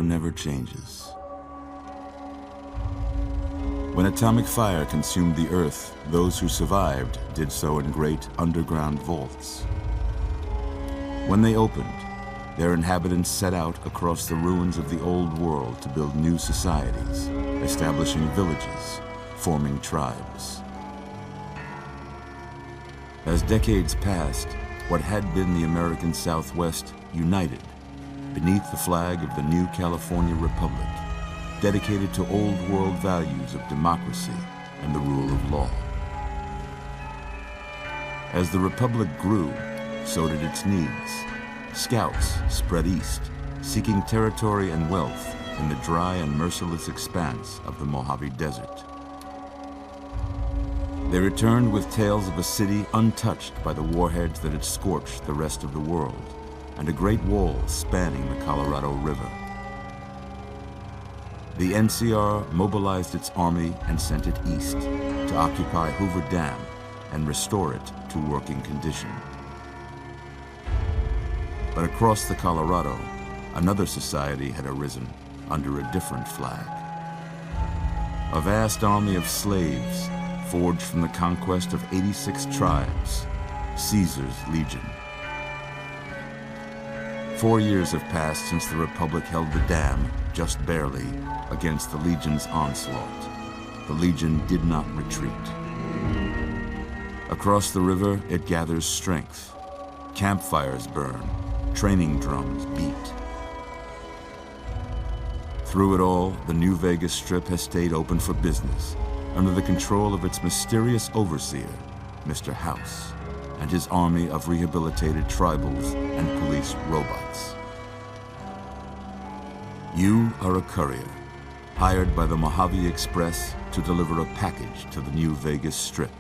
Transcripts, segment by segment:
never changes. When atomic fire consumed the Earth, those who survived did so in great underground vaults. When they opened, their inhabitants set out across the ruins of the old world to build new societies, establishing villages, forming tribes. As decades passed, what had been the American Southwest united beneath the flag of the new California Republic, dedicated to old world values of democracy and the rule of law. As the Republic grew, so did its needs. Scouts spread east, seeking territory and wealth in the dry and merciless expanse of the Mojave Desert. They returned with tales of a city untouched by the warheads that had scorched the rest of the world, and a great wall spanning the Colorado River. The NCR mobilized its army and sent it east to occupy Hoover Dam and restore it to working condition. But across the Colorado, another society had arisen under a different flag. A vast army of slaves forged from the conquest of 86 tribes, Caesar's Legion. 4 years have passed since the Republic held the dam, just barely, against the Legion's onslaught. The Legion did not retreat. Across the river, it gathers strength. Campfires burn, training drums beat. Through it all, the New Vegas Strip has stayed open for business, under the control of its mysterious overseer, Mr. House, and his army of rehabilitated tribals and police robots. You are a courier, hired by the Mojave Express to deliver a package to the New Vegas Strip.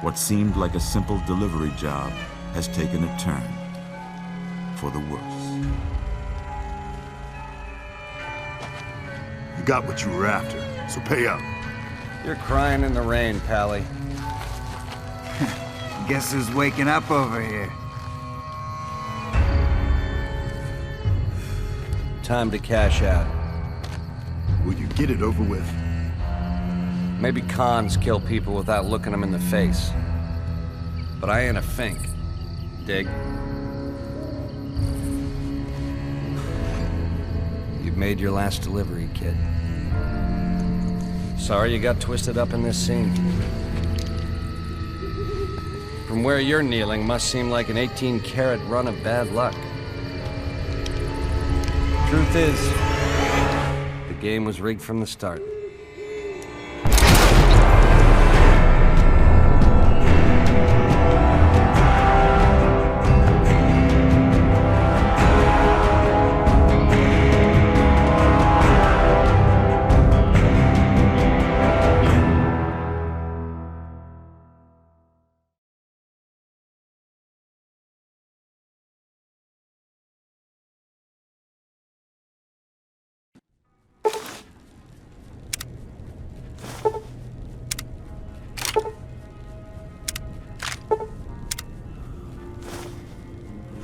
What seemed like a simple delivery job has taken a turn for the worse. You got what you were after, so pay up. You're crying in the rain, Pally. Guess who's waking up over here? Time to cash out. Will you get it over with? Maybe cons kill people without looking them in the face. But I ain't a fink. Dig? You've made your last delivery, kid. Sorry you got twisted up in this scene. From where you're kneeling must seem like an 18-carat run of bad luck. Truth is, the game was rigged from the start.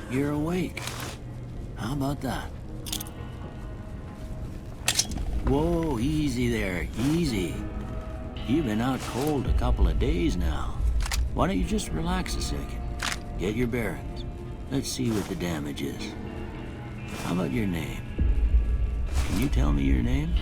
You're awake. How about that? Whoa, easy there, easy. You've been out cold a couple of days now. Why don't you just relax a second? Get your bearings. Let's see what the damage is. How about your name? Can you tell me your name?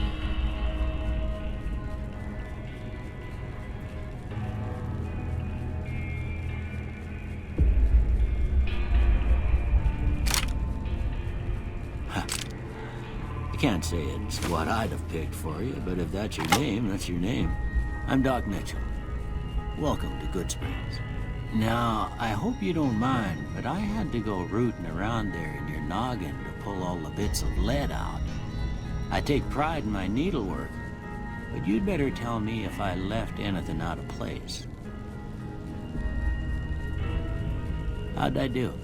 I can't say it's what I'd have picked for you, but if that's your name, that's your name. I'm Doc Mitchell. Welcome to Goodsprings. Now, I hope you don't mind, but I had to go rooting around there in your noggin to pull all the bits of lead out. I take pride in my needlework, but you'd better tell me if I left anything out of place. How'd I do?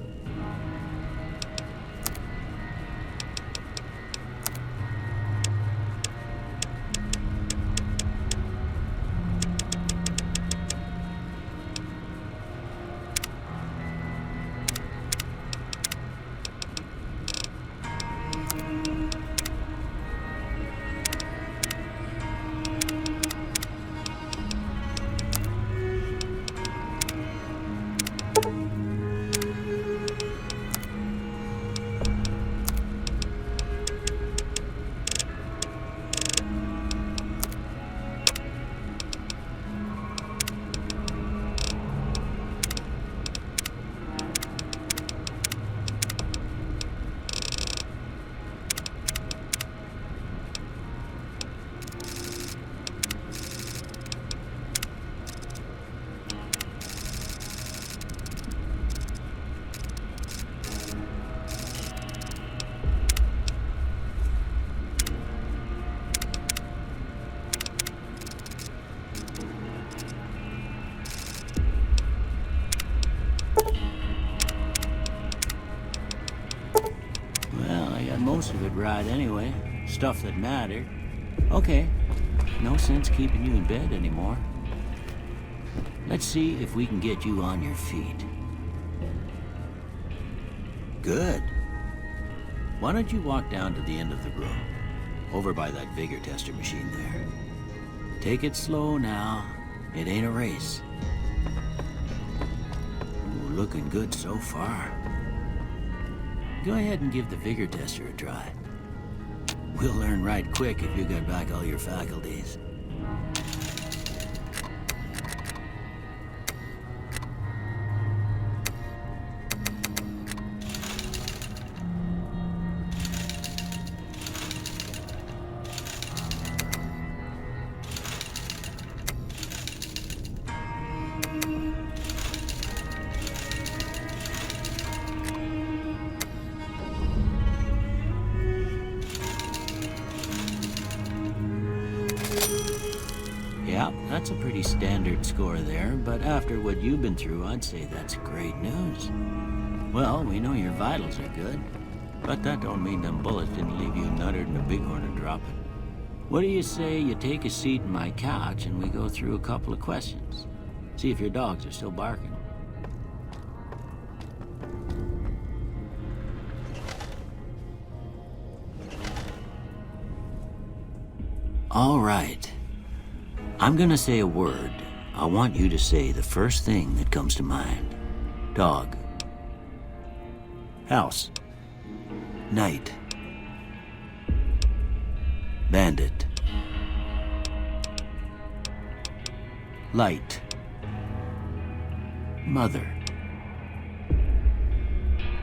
good ride anyway. Stuff that mattered. Okay, no sense keeping you in bed anymore. Let's see if we can get you on your feet. Good. Why don't you walk down to the end of the room, over by that vigor tester machine there. Take it slow now. It ain't a race. Ooh, looking good so far. Go ahead and give the vigor tester a try. We'll learn right quick if you got back all your faculties. Yeah, that's a pretty standard score there, but after what you've been through, I'd say that's great news. Well, we know your vitals are good, but that don't mean them bullets didn't leave you nuttered and a bighorn a dropping. What do you say you take a seat in my couch and we go through a couple of questions? See if your dogs are still barking. All right. I'm gonna say a word. I want you to say the first thing that comes to mind. Dog. House. Night. Bandit. Light. Mother.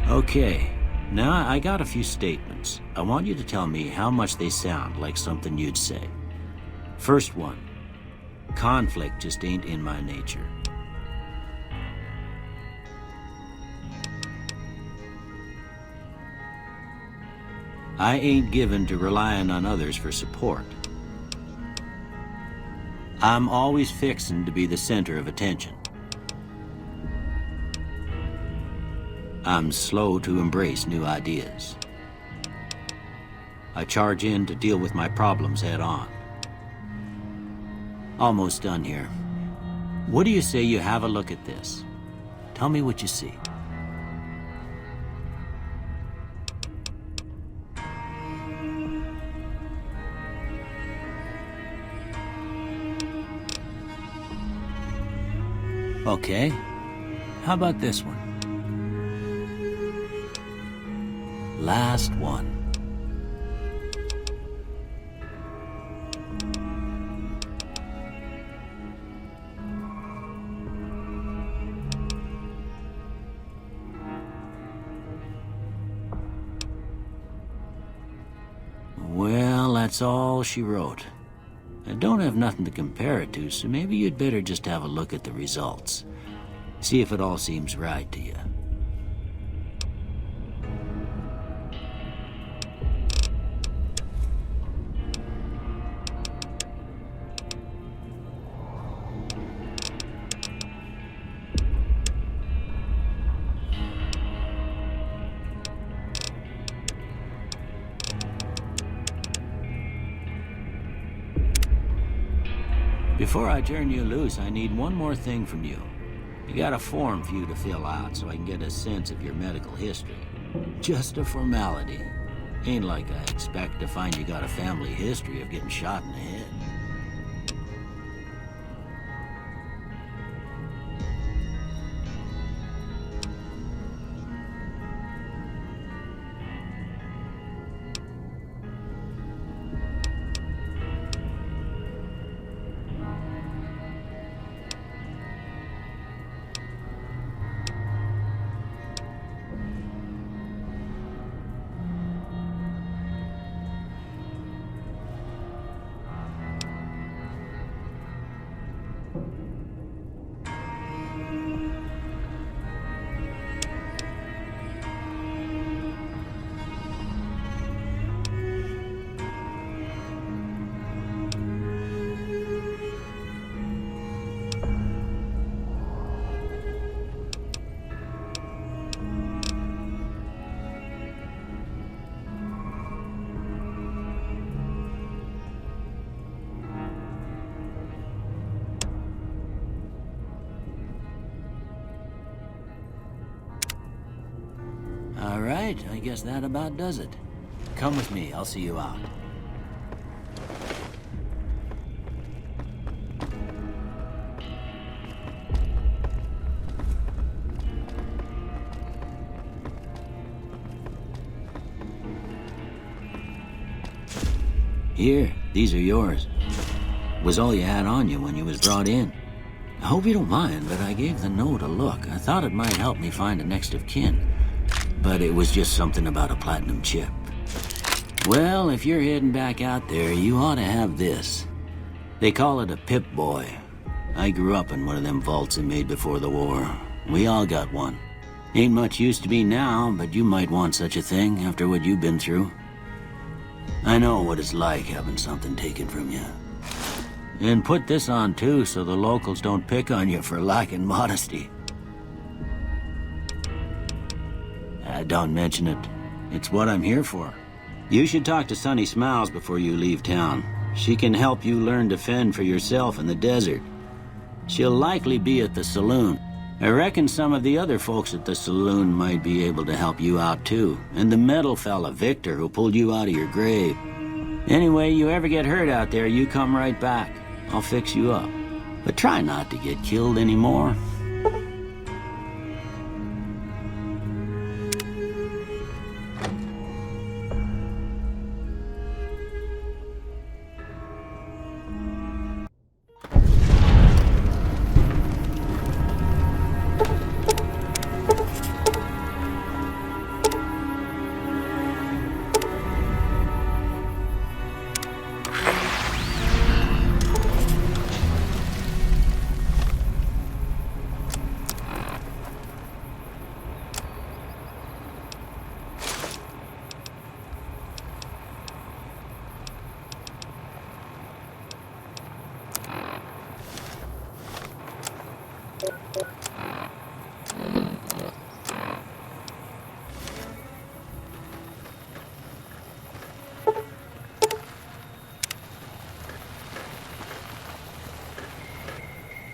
Okay. Now I got a few statements. I want you to tell me how much they sound like something you'd say. First one. Conflict just ain't in my nature. I ain't given to relying on others for support. I'm always fixin' to be the center of attention. I'm slow to embrace new ideas. I charge in to deal with my problems head on. Almost done here. What do you say you have a look at this? Tell me what you see. Okay. How about this one? Last one. Well, that's all she wrote. I don't have nothing to compare it to, so maybe you'd better just have a look at the results. See if it all seems right to you. Before I turn you loose, I need one more thing from you. You got a form for you to fill out so I can get a sense of your medical history. Just a formality. Ain't like I expect to find you got a family history of getting shot in the head. All right, I guess that about does it. Come with me, I'll see you out. Here, these are yours. Was all you had on you when you was brought in. I hope you don't mind, but I gave the note a look. I thought it might help me find a next of kin. But it was just something about a platinum chip. Well, if you're heading back out there, you ought to have this. They call it a Pip-Boy. I grew up in one of them vaults they made before the war. We all got one. Ain't much use to me now, but you might want such a thing after what you've been through. I know what it's like having something taken from you. And put this on too, so the locals don't pick on you for lacking modesty. Don't mention it. It's what I'm here for. You should talk to Sunny Smiles before you leave town. She can help you learn to fend for yourself in the desert. She'll likely be at the saloon. I reckon some of the other folks at the saloon might be able to help you out too. And the metal fella, Victor, who pulled you out of your grave. Anyway, you ever get hurt out there, you come right back. I'll fix you up. But try not to get killed anymore.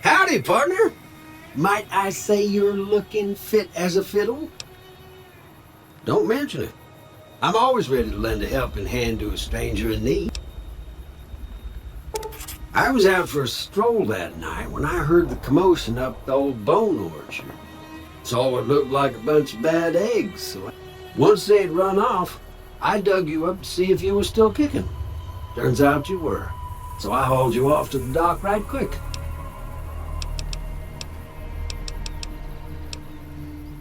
Howdy, partner. Might I say you're looking fit as a fiddle? Don't mention it. I'm always ready to lend a helping hand to a stranger in need. I was out for a stroll that night when I heard the commotion up the old bone orchard. Saw what looked like a bunch of bad eggs, so once they'd run off, I dug you up to see if you were still kicking. Turns out you were, so I hauled you off to the dock right quick.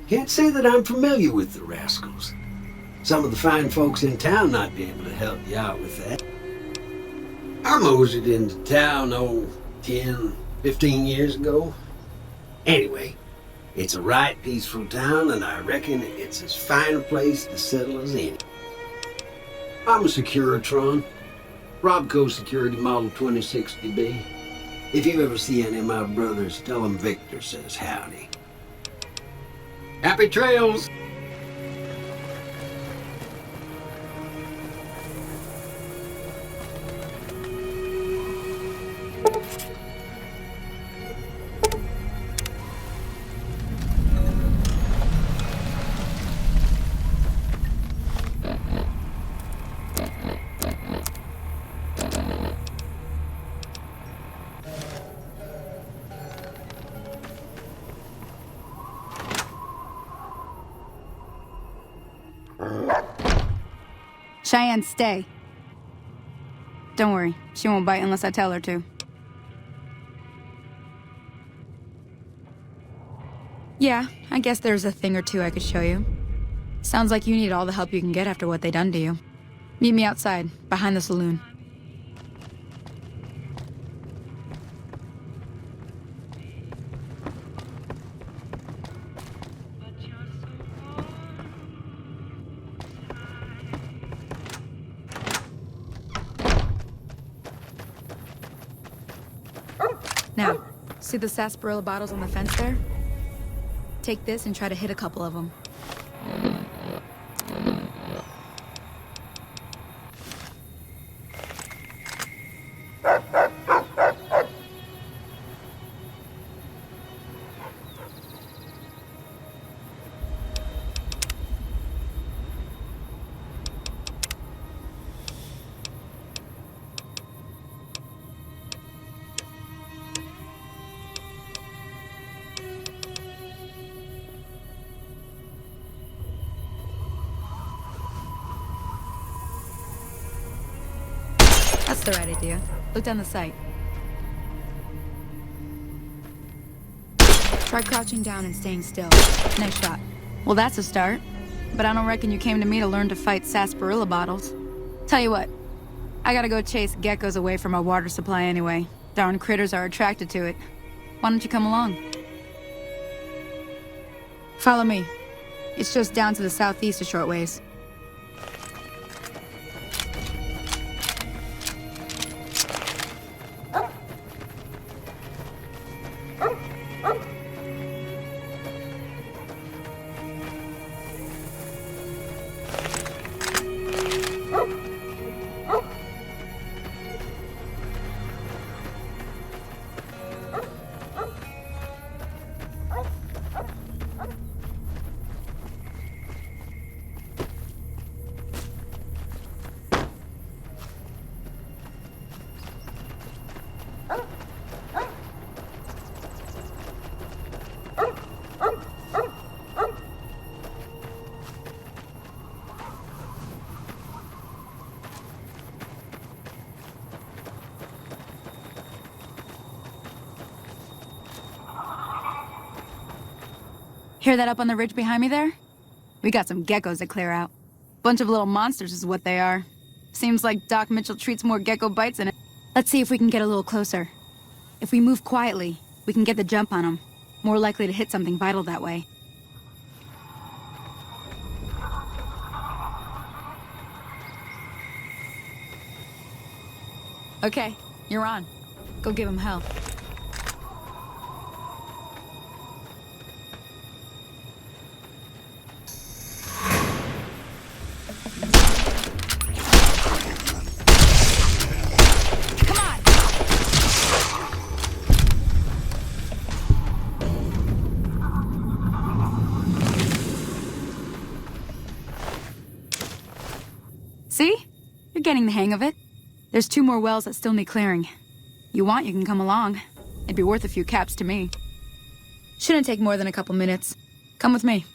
Can't say that I'm familiar with the rascals. Some of the fine folks in town might be able to help you out with that. I moseyed into town, 10, 15 years ago. Anyway, it's a right peaceful town, and I reckon it's as fine a place to settle as any. I'm a Securitron, Robco Security Model 2060B. If you ever see any of my brothers, tell them Victor says howdy. Happy trails! Cheyenne, stay. Don't worry, she won't bite unless I tell her to. Yeah, I guess there's a thing or two I could show you. Sounds like you need all the help you can get after what they done to you. Meet me outside, behind the saloon. Now, see the sarsaparilla bottles on the fence there? Take this and try to hit a couple of them. That's the right idea. Look down the sight. Try crouching down and staying still. Nice shot. Well, that's a start. But I don't reckon you came to me to learn to fight sarsaparilla bottles. Tell you what, I gotta go chase geckos away from our water supply anyway. Darn critters are attracted to it. Why don't you come along? Follow me. It's just down to the southeast a short ways. Hear that up on the ridge behind me there? We got some geckos to clear out. Bunch of little monsters is what they are. Seems like Doc Mitchell treats more gecko bites in it. Let's see if we can get a little closer. If we move quietly, we can get the jump on them. More likely to hit something vital that way. Okay, you're on. Go give him hell. See? You're getting the hang of it. There's 2 more wells that still need clearing. You want, you can come along. It'd be worth a few caps to me. Shouldn't take more than a couple minutes. Come with me.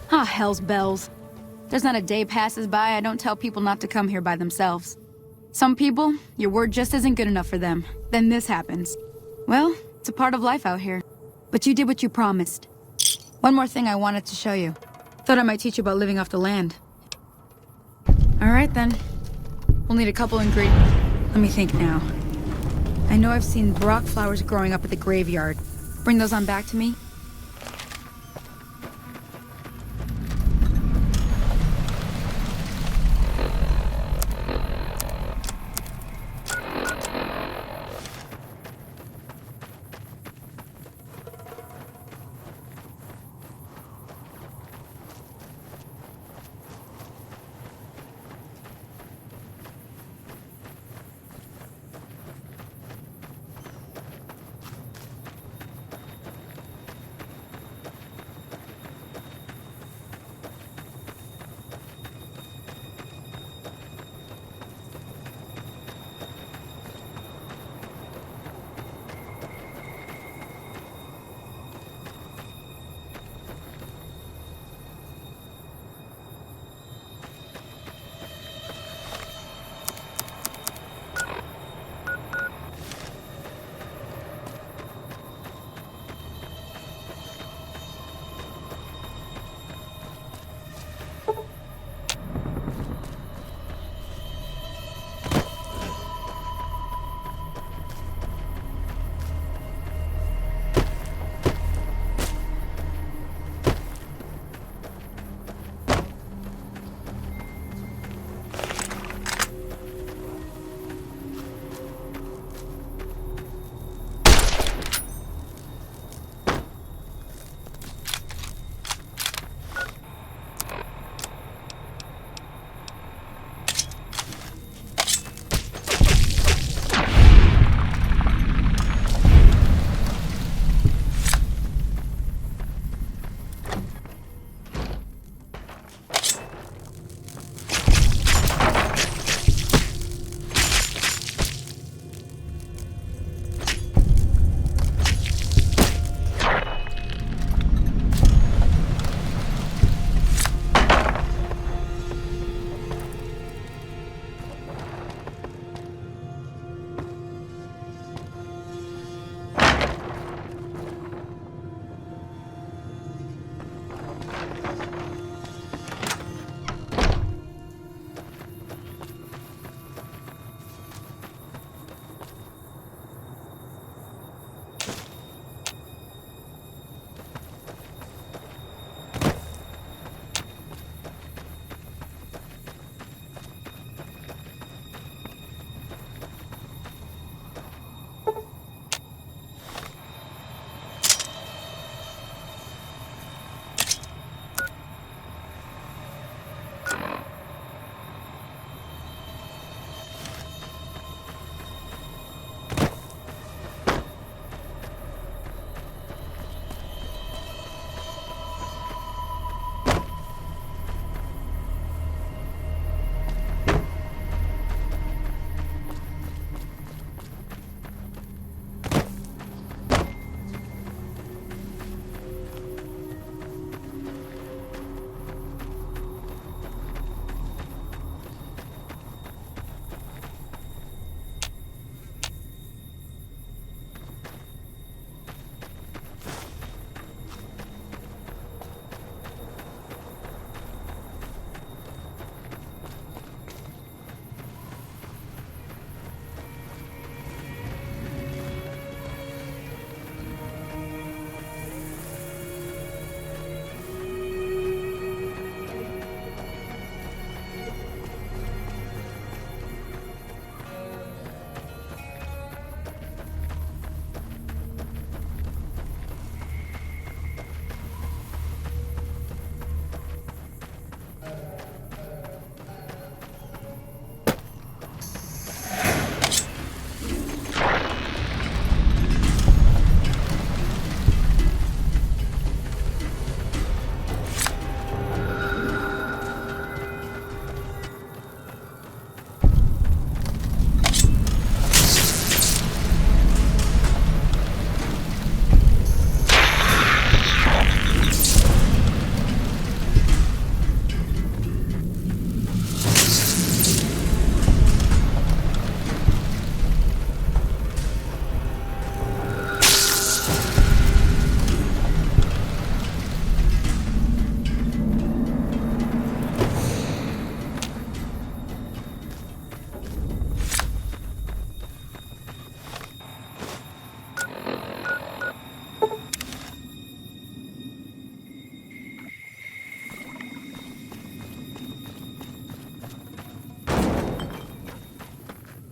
Ah, hell's bells. There's not a day passes by I don't tell people not to come here by themselves. Some people, your word just isn't good enough for them. Then this happens. Well, it's a part of life out here. But you did what you promised. One more thing I wanted to show you. Thought I might teach you about living off the land. Alright then. We'll need a couple ingredients. Let me think now. I know I've seen Brock flowers growing up at the graveyard. Bring those on back to me.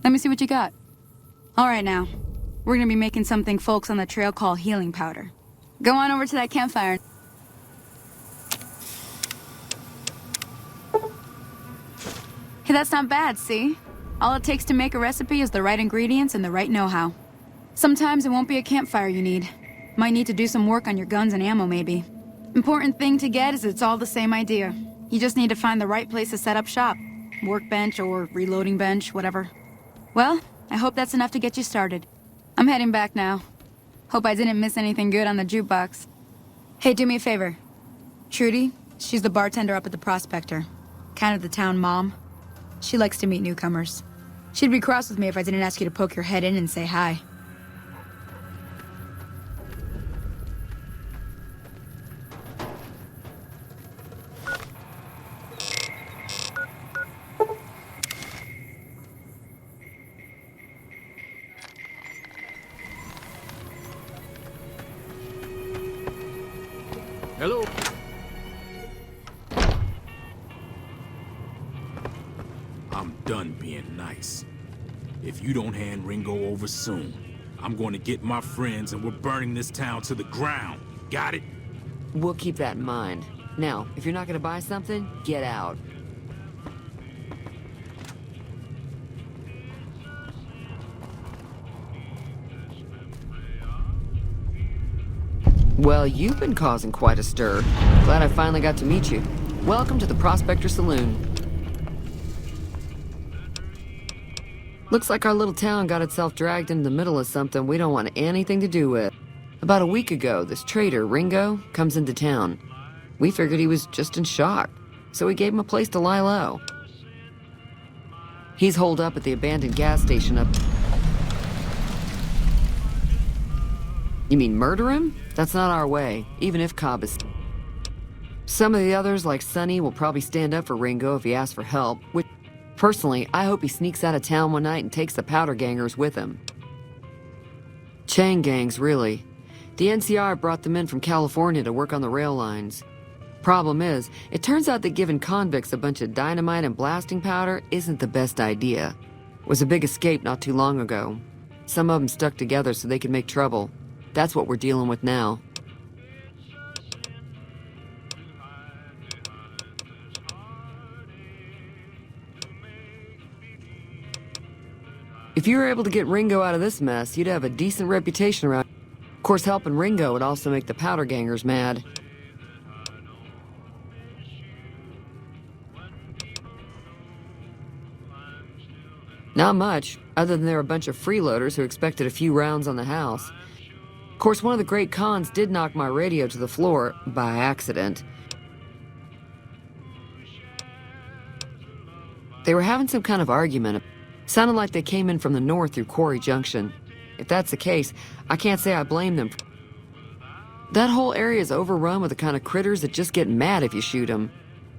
Let me see what you got. All right now, we're gonna be making something folks on the trail call healing powder. Go on over to that campfire. Hey, that's not bad, see? All it takes to make a recipe is the right ingredients and the right know-how. Sometimes it won't be a campfire you need. Might need to do some work on your guns and ammo, maybe. Important thing to get is it's all the same idea. You just need to find the right place to set up shop. Workbench or reloading bench, whatever. Well, I hope that's enough to get you started. I'm heading back now. Hope I didn't miss anything good on the jukebox. Hey, do me a favor. Trudy, she's the bartender up at the Prospector. Kind of the town mom. She likes to meet newcomers. She'd be cross with me if I didn't ask you to poke your head in and say hi. Hello. I'm done being nice. If you don't hand Ringo over soon, I'm going to get my friends and we're burning this town to the ground. Got it? We'll keep that in mind. Now, if you're not gonna buy something, get out. Well, you've been causing quite a stir. Glad I finally got to meet you. Welcome to the Prospector Saloon. Looks like our little town got itself dragged into the middle of something we don't want anything to do with. About a week ago, this trader, Ringo, comes into town. We figured he was just in shock, so we gave him a place to lie low. He's holed up at the abandoned gas station up... You mean murder him? That's not our way, even if Cobb is... Some of the others, like Sonny, will probably stand up for Ringo if he asks for help, which, personally, I hope he sneaks out of town one night and takes the powder gangers with him. Chain gangs, really. The NCR brought them in from California to work on the rail lines. Problem is, it turns out that giving convicts a bunch of dynamite and blasting powder isn't the best idea. It was a big escape not too long ago. Some of them stuck together so they could make trouble. That's what we're dealing with now. If you were able to get Ringo out of this mess, you'd have a decent reputation around. Of course, helping Ringo would also make the powder gangers mad. Not much, other than they're a bunch of freeloaders who expected a few rounds on the house. Of course, one of the great cons did knock my radio to the floor, by accident. They were having some kind of argument. Sounded like they came in from the north through Quarry Junction. If that's the case, I can't say I blame them. That whole area is overrun with the kind of critters that just get mad if you shoot them.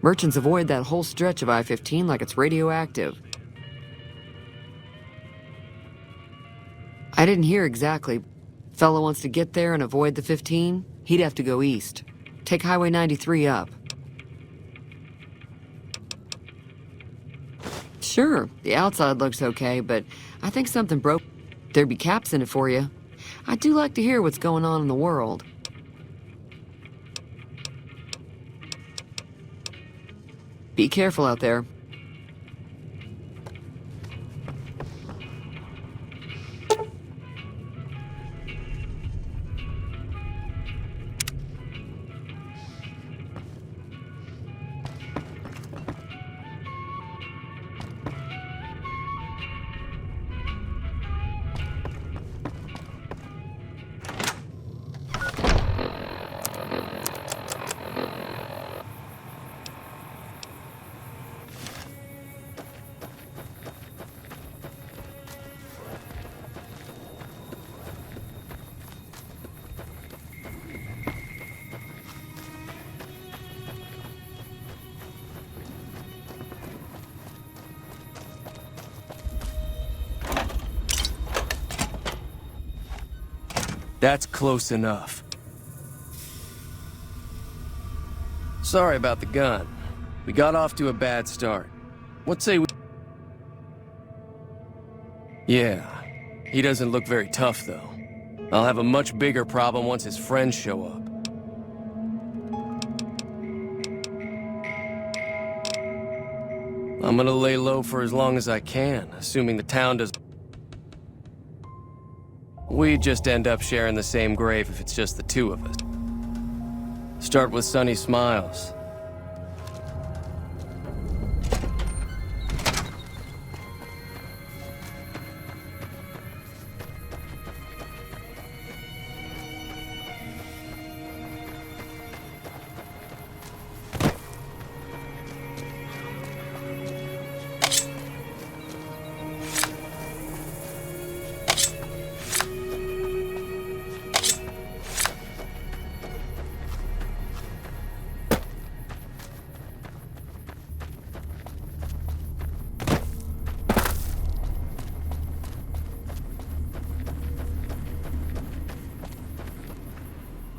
Merchants avoid that whole stretch of I-15 like it's radioactive. I didn't hear exactly. Fellow wants to get there and avoid the 15, he'd have to go east. Take Highway 93 up. Sure, the outside looks okay, but I think something broke. There'd be caps in it for you. I do like to hear what's going on in the world. Be careful out there. That's close enough. Sorry about the gun. We got off to a bad start. What say we... Yeah, he doesn't look very tough, though. I'll have a much bigger problem once his friends show up. I'm gonna lay low for as long as I can, assuming the town does... We just end up sharing the same grave if it's just the two of us. Start with sunny smiles.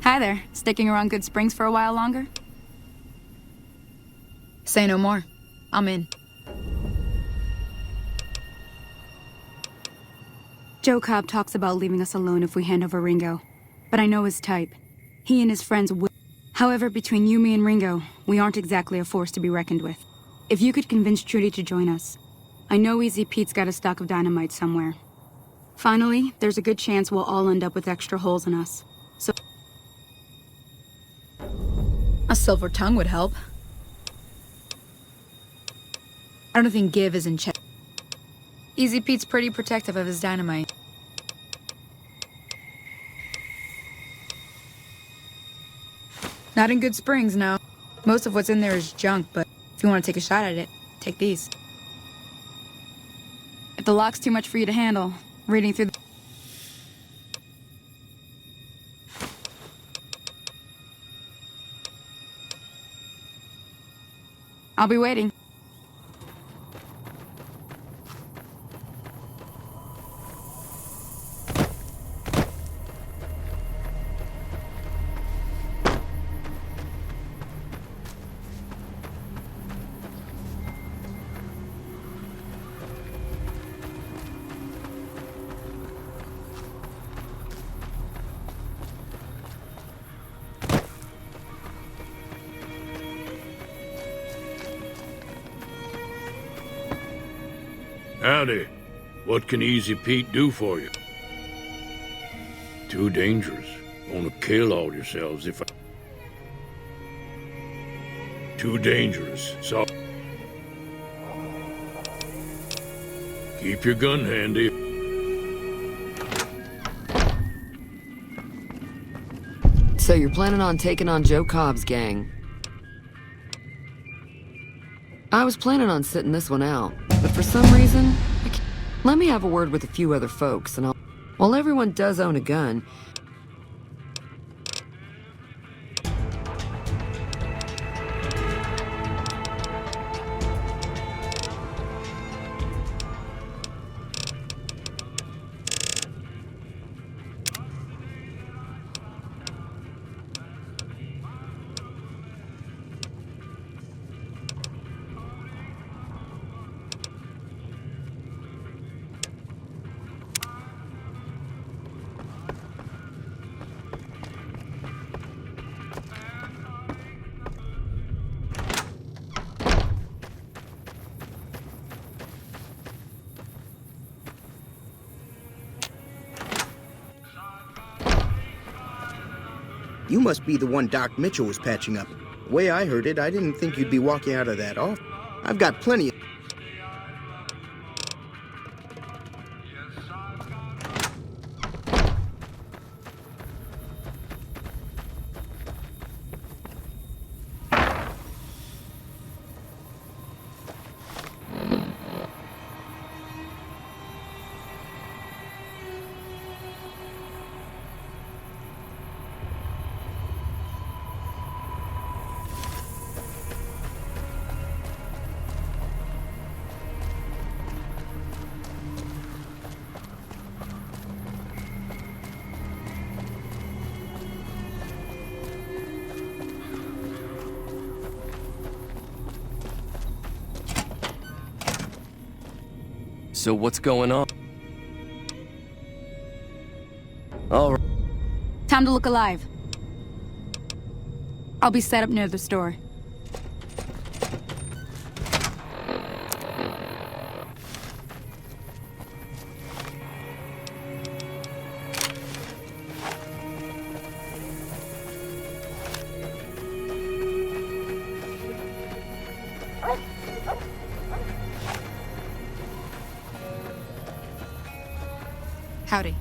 Hi there. Sticking around Good Springs for a while longer? Say no more. I'm in. Joe Cobb talks about leaving us alone if we hand over Ringo. But I know his type. He and his friends will. However, between you, me, and Ringo, we aren't exactly a force to be reckoned with. If you could convince Trudy to join us. I know Easy Pete's got a stock of dynamite somewhere. Finally, there's a good chance we'll all end up with extra holes in us. So... a silver tongue would help. I don't think Give is in check. Easy Pete's pretty protective of his dynamite. Not in Good Springs, no. Most of what's in there is junk, but if you want to take a shot at it, take these. If the lock's too much for you to handle, reading through the... I'll be waiting. Howdy. What can Easy Pete do for you? Too dangerous. Wanna kill all yourselves if I... Too dangerous, so... Keep your gun handy. So you're planning on taking on Joe Cobb's gang? I was planning on sitting this one out, but for some reason, let me have a word with a few other folks, and while everyone does own a gun, You must be the one Doc Mitchell was patching up. The way I heard it, I didn't think you'd be walking out of that off. I've got plenty of... So what's going on? All right. Time to look alive. I'll be set up near the store. Howdy.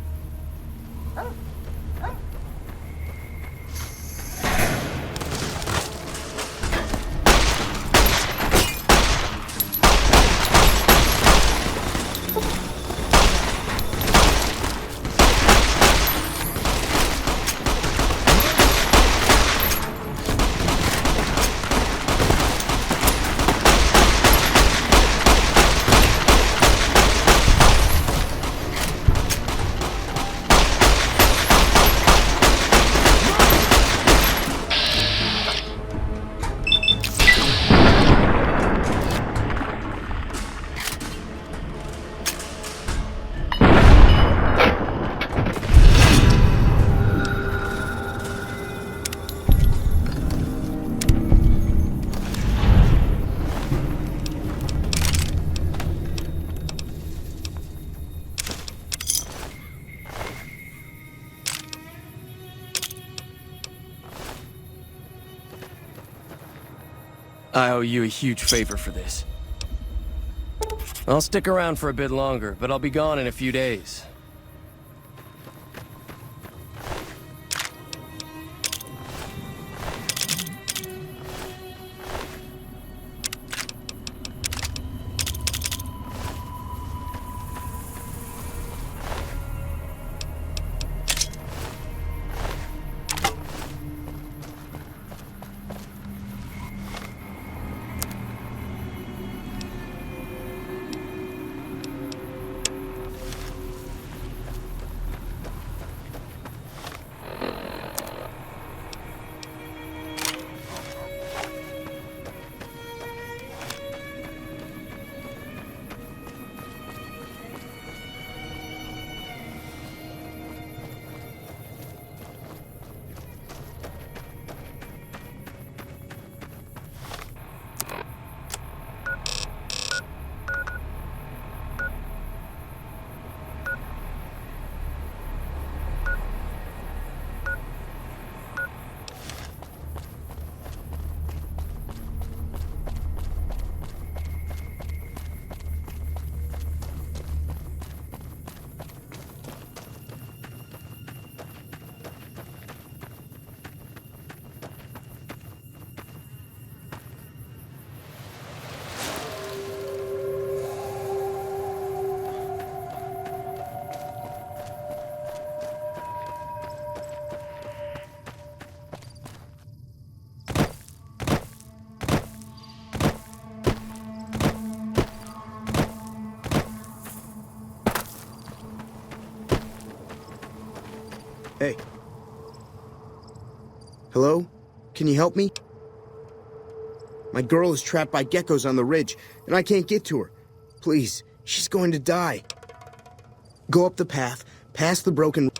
I owe you a huge favor for this. I'll stick around for a bit longer, but I'll be gone in a few days. Hey. Hello? Can you help me? My girl is trapped by geckos on the ridge, and I can't get to her. Please, she's going to die. Go up the path, past the broken...